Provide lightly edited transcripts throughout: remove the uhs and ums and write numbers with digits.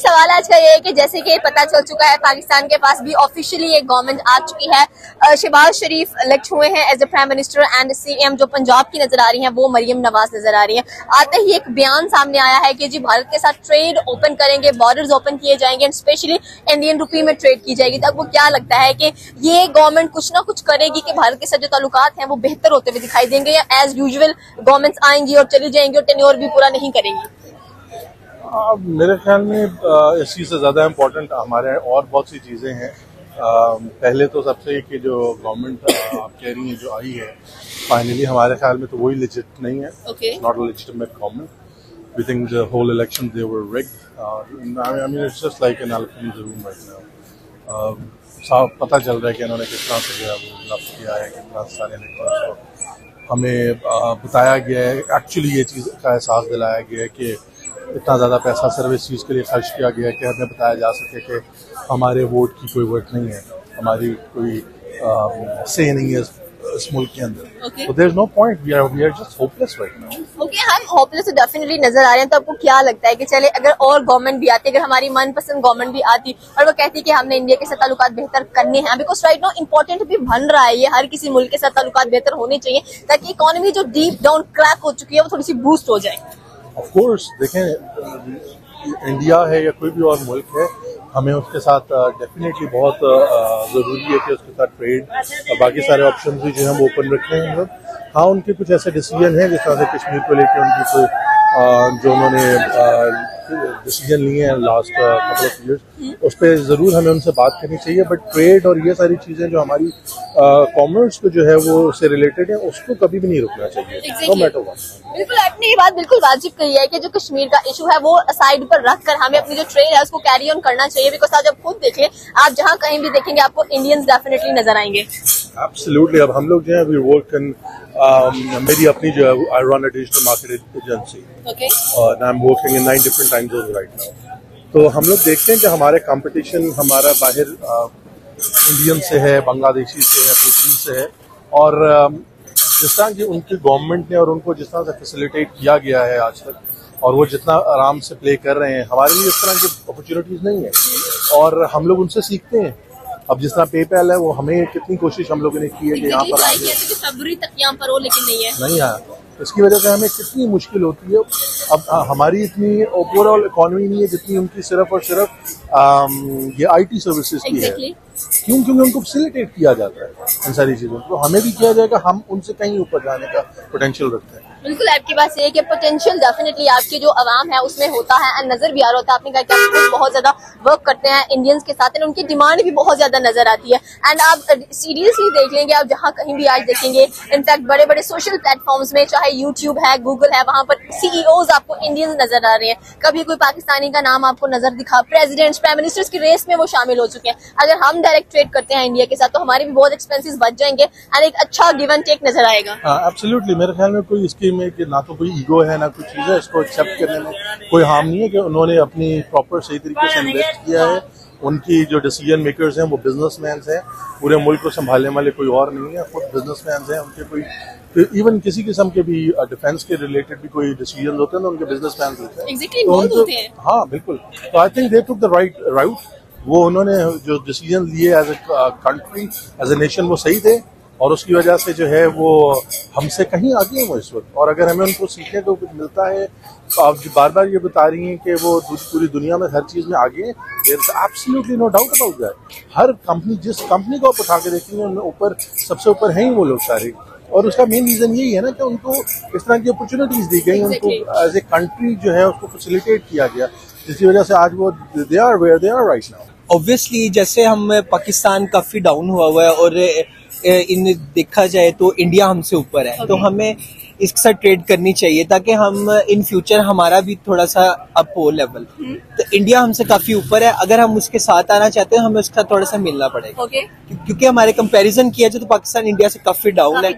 सवाल आज का ये है कि जैसे कि पता चल चुका है पाकिस्तान के पास भी ऑफिशियली एक गवर्नमेंट आ चुकी है। शहबाज शरीफ इलेक्ट हुए हैं as a prime minister and CM. जो पंजाब की नजर आ रही हैं वो मरियम नवाज नजर आ रही हैं। आते ही एक बयान सामने आया है कि जी भारत के साथ ट्रेड ओपन करेंगे, बॉर्डर्स ओपन किए जाएंगे एंड स्पेशली इंडियन रुपी में ट्रेड की जाएगी। तो आपको क्या लगता है कि ये गवर्नमेंट कुछ ना कुछ करेगी कि भारत के साथ जो ताल्लुकात हैं वो बेहतर होते हुए दिखाई देंगे, या एज यूजुअल गवर्नमेंट्स आएंगी और चली जाएंगी और टेन्योर भी पूरा नहीं करेंगी? मेरे ख्याल में इस चीज़ से ज़्यादा इम्पोर्टेंट हमारे और बहुत सी चीज़ें हैं। पहले तो सबसे कि जो गवर्नमेंट आप कह रही हैं जो आई है फाइनली, हमारे ख्याल में तो वही लेजिट नहीं है। Not a legitimate government. We think the whole election they were rigged. I mean it's just like an elephant in the room right now. साफ पता चल रहा है कि इन्होंने किस तरह से जो है वो लफ्ज़ किया है, कितना सारे इलेक्टर्स को हमें बताया गया है। एक्चुअली ये चीज़ का एहसास दिलाया गया है कि इतना ज़्यादा पैसा सिर्फ इस चीज़ के लिए खर्च किया गया है कि हमें बताया जा सके कि हमारे वोट की कोई वोट नहीं है, हमारी कोई से नहीं है इस मुल्क के अंदर। तो there is no point, we are just hopeless right now. Okay, हम होपलेस तो डेफिनेटली नजर आ रहे हैं। तो आपको क्या लगता है कि चले अगर और गवर्नमेंट भी आती, अगर हमारी मनपसंद गवर्नमेंट भी आती और वो कहती कि हमने इंडिया के साथ ताल्लुकात बेहतर करने हैं, बिकॉज राइट नाउ इंपॉर्टेंट भी बन रहा है ये, हर किसी मुल्क के साथ ताल्लुकात बेहतर होने चाहिए ताकि इकोनॉमी जो डीप डाउन क्रैक हो चुकी है वो थोड़ी सी बूस्ट हो जाए। ऑफ कोर्स देखें, इंडिया है या कोई भी और मुल्क है, हमें उसके साथ डेफिनेटली बहुत ज़रूरी है कि उसके साथ ट्रेड और बाकी सारे ऑप्शन भी जो हम ओपन रखें हम लोग। हाँ, उनके कुछ ऐसे डिसीजन हैं जिस तरह से कश्मीर को लेकर उनकी कोई जो उन्होंने डिसीजन लिए हैं लास्ट कपल ऑफ ईयर्स, उस पर ज़रूर हमें उनसे बात करनी चाहिए। बट ट्रेड और ये सारी चीज़ें जो हमारी कॉमर्स को जो है वो उससे रिलेटेड है, उसको कभी भी नहीं रुकना चाहिए, नो मैटर व्हाट। बिल्कुल, आपने ये बात बिल्कुल वाजिब कही है कि जो कश्मीर का इशू है वो साइड पर रखकर हमें अपनी जो ट्रेड है उसको कैरी ऑन करना चाहिए। बिकॉज आज आप खुद देख लें, आप जहाँ कहीं भी देखेंगे आपको इंडियंस डेफिनेटली नजर आएंगे। एब्सोल्युटली। अब हम लोग जो है वी वर्क इन मेरी अपनी जो है I run a digital marketing agency और I am working in 9 different time zone right now. तो हम लोग देखते हैं कि हमारे कंपटीशन हमारा बाहर इंडियन से है, बांग्लादेशी से है, फिलिपीन से है, और जिस तरह की उनकी गवर्नमेंट ने और उनको जिस तरह से फैसिलिटेट किया गया है आज तक और वो जितना आराम से प्ले कर रहे हैं, हमारे लिए इस तरह की अपॉर्चुनिटीज नहीं है और हम लोग उनसे सीखते हैं। अब जिस तरह पेपैल है, वो हमें कितनी कोशिश हम लोगों ने की है कि यहाँ पर फरवरी तक यहाँ पर हो, लेकिन नहीं आया। इसकी वजह से हमें कितनी मुश्किल होती है। अब हमारी इतनी ओवरऑल इकॉनमी नहीं है जितनी उनकी सिर्फ और सिर्फ ये आईटी सर्विसेज की है। क्योंकि उनको फैसिलिटेट किया जाता है इन सारी चीजों को, हमें भी किया जाएगा। हम उनसे कहीं ऊपर जाने का पोटेंशियल रखते हैं। बिल्कुल, आपकी बात सही है कि पोटेंशियल डेफिनेटली आपकी जो आवाम है उसमें होता है एंड नजर भी आ रहा होता है। आपने कहा कि आप खुद बहुत ज्यादा वर्क करते हैं इंडियंस के साथ एंड उनकी डिमांड भी बहुत ज्यादा नजर आती है। एंड आप सीरियसली देख लेंगे, आप जहाँ कहीं भी आज देखेंगे, इनफैक्ट बड़े बड़े सोशल प्लेटफॉर्म्स में, चाहे यूट्यूब है, गूगल है, वहां पर सीईओज आपको इंडियंस नजर आ रहे हैं। कभी कोई पाकिस्तानी का नाम आपको नजर दिखा, प्रेसिडेंट्स, प्राइम मिनिस्टर्स की रेस में वो शामिल हो चुके हैं। अगर हम डायरेक्ट ट्रेड करते हैं इंडिया के साथ तो हमारे भी बहुत एक्सपेंसेस बच जाएंगे एंड एक अच्छा गिव एंड टेक नजर आएगा। एब्सोल्युटली। मेरे ख्याल में कोई इसकी में कि ना तो कोई ईगो है ना कुछ चीज़ है, इसको एक्सेप्ट करने में कोई हार्म नहीं है कि उन्होंने अपनी प्रॉपर सही तरीके से इन्वेस्ट किया है। उनकी जो डिसीजन मेकर्स हैं वो बिजनेसमैन हैं, पूरे मुल्क को संभालने वाले कोई और नहीं है, खुद बिजनेसमैन हैं। उनके कोई इवन किसी किस्म के भी डिफेंस के रिलेटेड भी कोई डिसीजन होते हैं तो उनके बिजनेसमैन होते हैं। हाँ बिल्कुल। तो I think they took the right route. वो उन्होंने जो डिसीजन लिए as a country, as a nation, वो सही थे और उसकी वजह से जो है वो हमसे कहीं आगे हैं वो इस वक्त। और अगर हमें उनको सीखने को कुछ मिलता है तो आप बार बार ये बता रही हैं कि वो पूरी दुनिया में हर चीज़ में आगे हैं, there is absolutely no doubt about that. हर कंपनी, जिस कंपनी को आप उठा के देखेंगे उनमें ऊपर सबसे ऊपर हैं ही वो लोग सारे। और उसका मेन रीजन यही है ना कि उनको इस तरह की अपॉर्चुनिटीज दी गई, उनको एज ए कंट्री जो है उसको फैसिलिटेट किया गया, जिसकी वजह से आज वो they are where they are right now. Obviously जैसे हम पाकिस्तान काफी डाउन हुआ हुआ है और इन देखा जाए तो इंडिया हमसे ऊपर है, तो हमें इसके साथ ट्रेड करनी चाहिए ताकि हम इन फ्यूचर हमारा भी थोड़ा सा अप हो लेवल। तो इंडिया हमसे काफी ऊपर है, अगर हम उसके साथ आना चाहते हैं हमें उसके साथ थोड़ा सा मिलना पड़ेगा। क्योंकि हमारे कंपैरिजन किया जाए तो पाकिस्तान इंडिया से काफी डाउन है।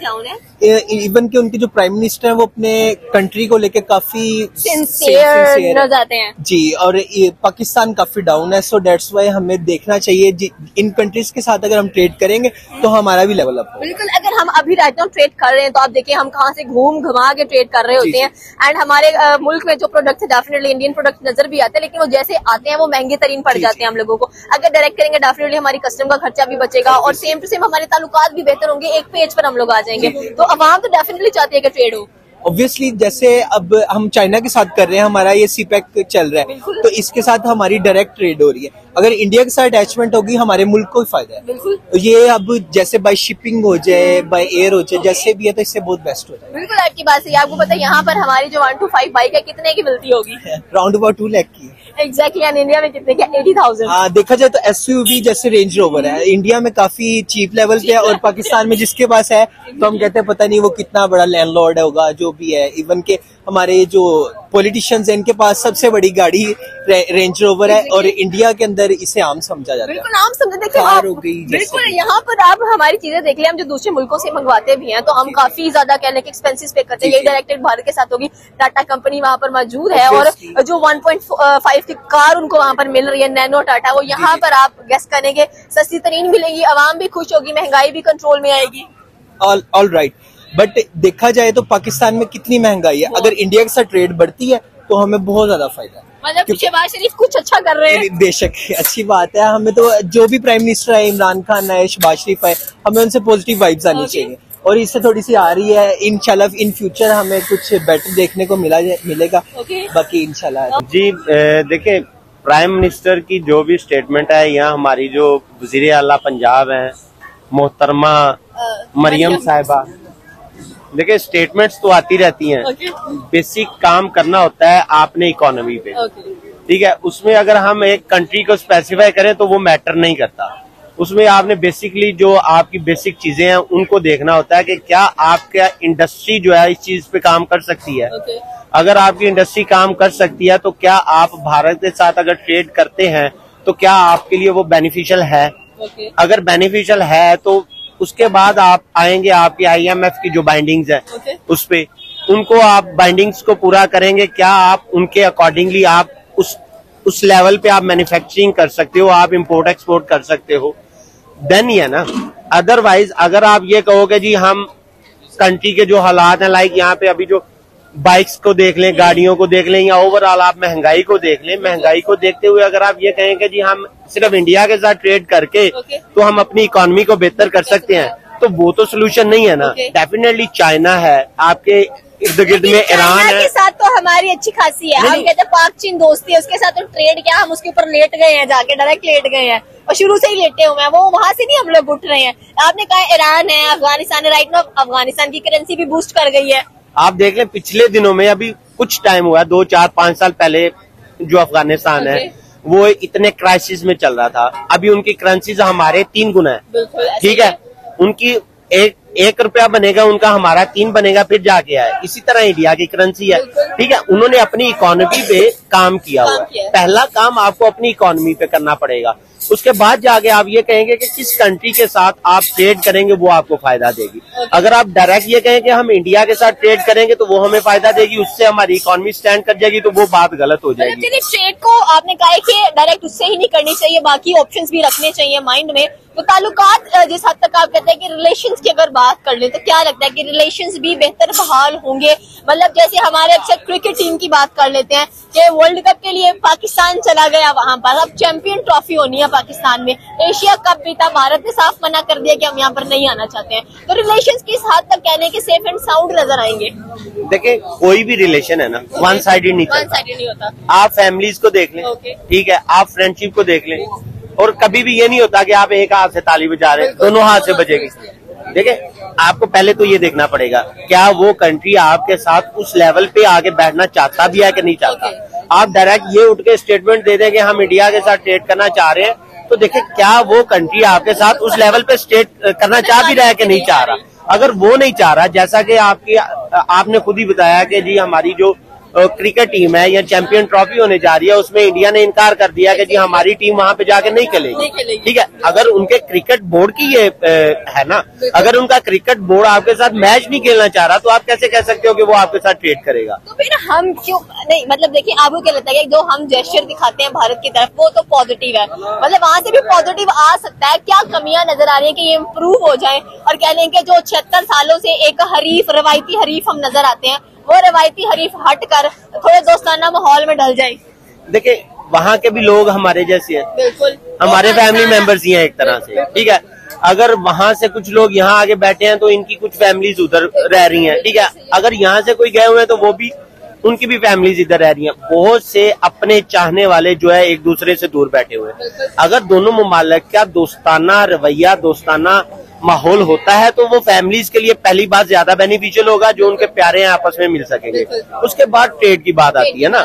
इवन के उनके जो प्राइम मिनिस्टर हैं वो अपने कंट्री को लेके काफी सिंसियर नजर आते हैं जी, और पाकिस्तान काफी डाउन है। सो दैट्स वाई हमें देखना चाहिए इन कंट्रीज के साथ अगर हम ट्रेड करेंगे तो हमारा भी लेवल अप होगा। बिल्कुल, अगर हम अभी राइट नाउ ट्रेड कर रहे हैं तो आप देखिए हम कहाँ से घूम घुमा के ट्रेड कर रहे होते हैं, एंड हमारे मुल्क में जो प्रोडक्ट है डेफिनेटली इंडियन प्रोडक्ट नजर भी आते हैं, लेकिन वो जैसे आते हैं वो महंगे तरीन पड़ जाते हैं हम लोगों को। अगर डायरेक्ट करेंगे डेफिनेटली हमारी कस्टम का खर्चा भी बचेगा और सेम टू सेम हमारे ताल्लुकात भी बेहतर होंगे, एक पेज पर हम लोग आ जाएंगे। तो अवाम तो डेफिनेटली चाहती है कि ट्रेड हो। ऑब्वियसली जैसे अब हम चाइना के साथ कर रहे हैं, हमारा ये सीपैक चल रहा है, तो इसके साथ हमारी डायरेक्ट ट्रेड हो रही है। अगर इंडिया के साथ अटैचमेंट होगी हमारे मुल्क को ही फायदा है। बिल्कुल, तो ये अब जैसे बाय शिपिंग हो जाए, बाय एयर हो जाए, जैसे भी है तो इससे बहुत बेस्ट हो जाए। बिल्कुल आपकी बात सही है। आपको पता है यहाँ पर हमारी जो 125 बाइक है कितने की मिलती होगी? राउंड अबाउट 2 लाख की। एग्जैक्टली, एंड इंडिया में कितने की? 80,000। हाँ, देखा जाए तो एसयूवी जैसे रेंज रोवर है इंडिया में काफी चीप लेवल पे है, और पाकिस्तान में जिसके पास है तो हम कहते हैं पता नहीं वो कितना बड़ा लैंडलॉर्ड होगा जो भी है। इवन के हमारे जो पॉलिटिशियंस हैं इनके पास सबसे बड़ी गाड़ी रेंज रोवर है, और इंडिया के अंदर इसे आम समझा जाता है। बिल्कुल आम समझे। देखिए कार हो गई, बिल्कुल यहाँ पर आप हमारी चीजें देख लें, हम जो दूसरे मुल्कों से मंगवाते भी हैं तो हम काफी ज्यादा कह लें कि एक्सपेंसिव पे करते हैं। यही डायरेक्टेड भारत के साथ होगी, टाटा कंपनी वहाँ पर मौजूद है, और जो 1.5 की कार उनको वहाँ पर मिल रही है नैनो टाटा, वो यहाँ पर आप गेस करेंगे सस्ती तरीन मिलेगी, आवाम भी खुश होगी, महंगाई भी कंट्रोल में आएगी। ऑल राइट, बट देखा जाए तो पाकिस्तान में कितनी महंगाई है, अगर इंडिया के साथ ट्रेड बढ़ती है तो हमें बहुत ज्यादा फायदा है। मतलब शहबाज शरीफ कुछ अच्छा कर रहे हैं। बेशक अच्छी बात है, हमें तो जो भी प्राइम मिनिस्टर है, इमरान खान है, शहबाज शरीफ है, हमें उनसे पॉजिटिव वाइब्स आनी चाहिए, और इससे थोड़ी सी आ रही है। इंशाल्लाह इन फ्यूचर हमें कुछ बेटर देखने को मिलेगा। बाकी इंशाल्लाह जी देखिए, प्राइम मिनिस्टर की जो भी स्टेटमेंट है, या हमारी जो वजीर आला पंजाब है मोहतरमा मरियम साहिबा, देखिए स्टेटमेंट्स तो आती रहती हैं। बेसिक काम करना होता है आपने इकोनॉमी पे, ठीक है। उसमें अगर हम एक कंट्री को स्पेसिफाई करें तो वो मैटर नहीं करता। उसमें आपने बेसिकली जो आपकी बेसिक चीजें हैं उनको देखना होता है कि क्या आपका इंडस्ट्री जो है इस चीज पे काम कर सकती है। अगर आपकी इंडस्ट्री काम कर सकती है तो क्या आप भारत के साथ अगर ट्रेड करते हैं तो क्या आपके लिए वो बेनिफिशियल है। अगर बेनिफिशियल है तो उसके बाद आप आएंगे आपकी IMF की जो बाइंडिंग्स है उस पे, उनको आप बाइंडिंग्स को पूरा करेंगे। क्या आप उनके अकॉर्डिंगली आप उस लेवल पे आप मैन्युफैक्चरिंग कर सकते हो, आप इंपोर्ट एक्सपोर्ट कर सकते हो, देन ही है ना। अदरवाइज अगर आप ये कहोगे जी हम कंट्री के जो हालात हैं, लाइक यहाँ पे अभी जो बाइक्स को देख लें, गाड़ियों को देख लें, या ओवरऑल आप महंगाई को देख लें, महंगाई को देखते हुए अगर आप ये कहें कि जी हम सिर्फ इंडिया के साथ ट्रेड करके तो हम अपनी इकोनॉमी को बेहतर कर सकते हैं, तो वो तो सोल्यूशन नहीं है ना। डेफिनेटली चाइना है, आपके इर्द गिर्द में ईरान है, के साथ तो हमारी अच्छी खासी है। हम कहते हैं पाक चीन दोस्ती है, उसके साथ तो ट्रेड क्या, हम उसके ऊपर लेट गए हैं, जाके डायरेक्ट लेट गए हैं और शुरू से ही लेटे हुए हैं, वो वहां से नहीं हम लोग उठ रहे हैं। आपने कहा ईरान है, अफगानिस्तान है, राइट नाउ अफगानिस्तान की करेंसी भी बूस्ट कर गई है। आप देख लें पिछले दिनों में, अभी कुछ टाइम हुआ 2, 4, 5 साल पहले जो अफगानिस्तान है वो इतने क्राइसिस में चल रहा था, अभी उनकी करेंसी हमारे 3 गुना है, ठीक है। उनकी एक रुपया बनेगा उनका, हमारा 3 बनेगा, फिर जाके आए। इसी तरह इंडिया की करेंसी है, ठीक है। उन्होंने अपनी इकोनॉमी पे काम किया हुआ है। पहला काम आपको अपनी इकोनॉमी पे करना पड़ेगा, उसके बाद जाके आप ये कहेंगे कि किस कंट्री के साथ आप ट्रेड करेंगे वो आपको फायदा देगी। अगर आप डायरेक्ट ये कहें कि हम इंडिया के साथ ट्रेड करेंगे तो वो हमें फायदा देगी, उससे हमारी इकोनॉमी स्टैंड कर जाएगी, तो वो बात गलत हो जाएगी। ट्रेड को आपने कहा है कि डायरेक्ट उससे ही नहीं करनी चाहिए, बाकी ऑप्शंस भी रखने चाहिए माइंड में। तो ताल्लुकात जिस हद तक आप कहते हैं कि रिलेशंस की अगर बात कर ले तो क्या लगता है कि रिलेशंस भी बेहतर बहाल होंगे? मतलब जैसे हमारे अक्सर क्रिकेट टीम की बात कर लेते हैं कि वर्ल्ड कप के लिए पाकिस्तान चला गया, वहां पर अब चैंपियन ट्रॉफी होनी है पाकिस्तान में, एशिया कप भी था, भारत ने साफ मना कर दिया कि हम यहाँ पर नहीं आना चाहते हैं। तो रिलेशंस किस हद तक कहने के सेफ एंड साउंड नजर आएंगे? देखिए कोई भी रिलेशन है ना वन साइडेड नहीं होता। आप फैमिलीज को देख लें, ठीक है, आप फ्रेंडशिप को देख लें, और कभी भी ये नहीं होता कि आप एक हाथ से ताली बजा रहे हैं, दोनों हाथ से बजेगी। देखिए आपको पहले तो ये देखना पड़ेगा क्या वो कंट्री आपके साथ उस लेवल पे आगे बैठना चाहता भी है कि नहीं चाहता। आप डायरेक्ट ये उठ के स्टेटमेंट दे दें कि हम इंडिया के साथ ट्रेड करना चाह रहे हैं, तो देखिए क्या वो कंट्री आपके साथ उस लेवल पे स्टेट करना चाह भी रहा है कि नहीं चाह रहा। अगर वो नहीं चाह रहा, जैसा कि आपने खुद ही बताया कि जी हमारी जो क्रिकेट टीम है या चैंपियन ट्रॉफी होने जा रही है, उसमें इंडिया ने इनकार कर दिया कि जी हमारी टीम वहां पे जाके नहीं खेलेगी। ठीक है, अगर उनके क्रिकेट बोर्ड की ये है ना, अगर उनका क्रिकेट बोर्ड आपके साथ मैच नहीं खेलना चाह रहा तो आप कैसे कह सकते हो कि वो आपके साथ ट्रेड करेगा? तो फिर हम क्यों नहीं, मतलब देखिए आपको क्या लगता है कि जो हम जेस्चर दिखाते हैं भारत की तरफ वो तो पॉजिटिव है, मतलब वहाँ से भी पॉजिटिव आ सकता है, क्या कमियां नजर आ रही है कि ये इम्प्रूव हो जाए और कह लें कि जो 76 सालों से एक रवायती हरीफ हम नजर आते हैं वो रवायती हरीफ हटकर थोड़े दोस्ताना माहौल में ढल जाए? देखिए वहाँ के भी लोग हमारे जैसे हैं, बिल्कुल हमारे फैमिली मेंबर्स ही हैं एक तरह से। ठीक है, अगर वहाँ से कुछ लोग यहाँ आगे बैठे हैं तो इनकी कुछ फैमिलीज उधर रह रही हैं। ठीक है, अगर यहाँ से कोई गए हुए हैं तो वो भी, उनकी भी फैमिलीज इधर रह रही हैं। बहुत से अपने चाहने वाले जो है एक दूसरे से दूर बैठे हुए हैं। अगर दोनों ममालिक का दोस्ताना रवैया, दोस्ताना माहौल होता है तो वो फैमिलीज के लिए पहली बात ज्यादा बेनिफिशियल होगा, जो उनके प्यारे हैं आपस में मिल सकेंगे। उसके बाद ट्रेड की बात आती है ना,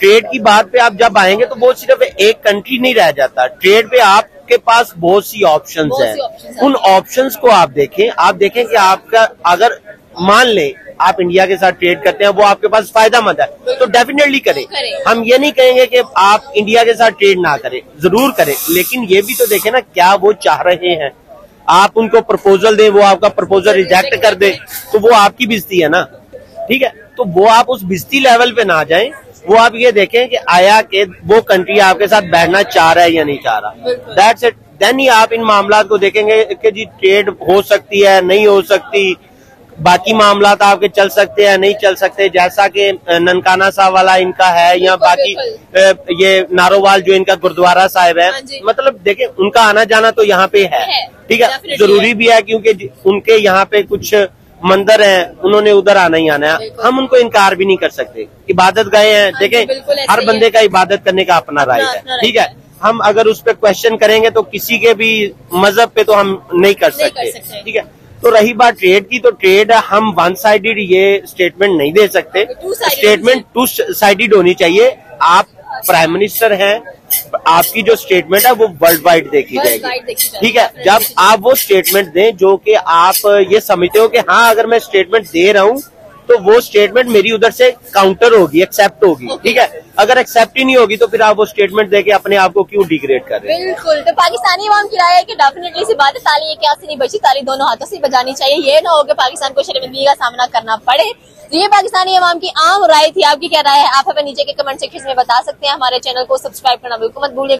ट्रेड की बात पे आप जब आएंगे तो वो सिर्फ एक कंट्री नहीं रह जाता, ट्रेड पे आपके पास बहुत सी ऑप्शंस हैं। उन ऑप्शंस को आप देखें कि आपका, अगर मान लें आप इंडिया के साथ ट्रेड करते हैं वो आपके पास फायदा मंद है तो डेफिनेटली करें। हम ये नहीं कहेंगे कि आप इंडिया के साथ ट्रेड ना करें, जरूर करें, लेकिन ये भी तो देखें ना क्या वो चाह रहे हैं। आप उनको प्रपोजल दें, वो आपका प्रपोजल रिजेक्ट कर दे तो वो आपकी बेइज्जती है ना। ठीक है, तो वो आप उस बेइज्जती लेवल पे ना जाएं, वो आप ये देखें कि आया कि वो कंट्री आपके साथ बैठना चाह रहा है या नहीं चाह रहा। दैट्स इट, देन ही आप इन मामला को देखेंगे कि जी ट्रेड हो सकती है नहीं हो सकती, बाकी मामला आपके चल सकते हैं नहीं चल सकते, जैसा कि ननकाना साहब वाला इनका है या बाकी ये नारोवाल जो इनका गुरुद्वारा साहिब है। मतलब देखें उनका आना जाना तो यहाँ पे है। ठीक है, जरूरी भी है क्योंकि उनके यहाँ पे कुछ मंदिर हैं, उन्होंने उधर आना ही आना है, हम उनको इनकार भी नहीं कर सकते। इबादत गए हैं, देखें हर बंदे का इबादत करने का अपना राइट है। ठीक है, हम अगर उस पर क्वेश्चन करेंगे तो किसी के भी मजहब पे तो हम नहीं कर सकते। ठीक है, तो रही बात ट्रेड की, तो ट्रेड हम वन साइडेड ये स्टेटमेंट नहीं दे सकते, स्टेटमेंट टू साइडेड होनी चाहिए। आप प्राइम मिनिस्टर हैं, आपकी जो स्टेटमेंट है वो वर्ल्ड वाइड देखी जाएगी। ठीक है, जब आप वो स्टेटमेंट दें जो कि आप ये समझते हो कि हाँ अगर मैं स्टेटमेंट दे रहा हूँ तो वो स्टेटमेंट मेरी उधर से काउंटर होगी, एक्सेप्ट होगी। ठीक है, अगर एक्सेप्ट ही नहीं होगी तो फिर आप वो स्टेटमेंट देके अपने आप को क्यों डिग्रेड कर रहे हैं? बिल्कुल, तो पाकिस्तानी अवाम की राय है कि डेफिनेटली सी बात है, ताली एक हाथ से नहीं बची, ताली दोनों हाथों से बजानी चाहिए। ये ना हो कि पाकिस्तान को शर्मिंदगी का सामना करना पड़े। ये पाकिस्तानी अवाम की आम राय थी, आपकी क्या राय है आप हमें नीचे के कमेंट सेक्शन में बता सकते हैं। हमारे चैनल को सब्सक्राइब करना बिल्कुल मत भूलिए।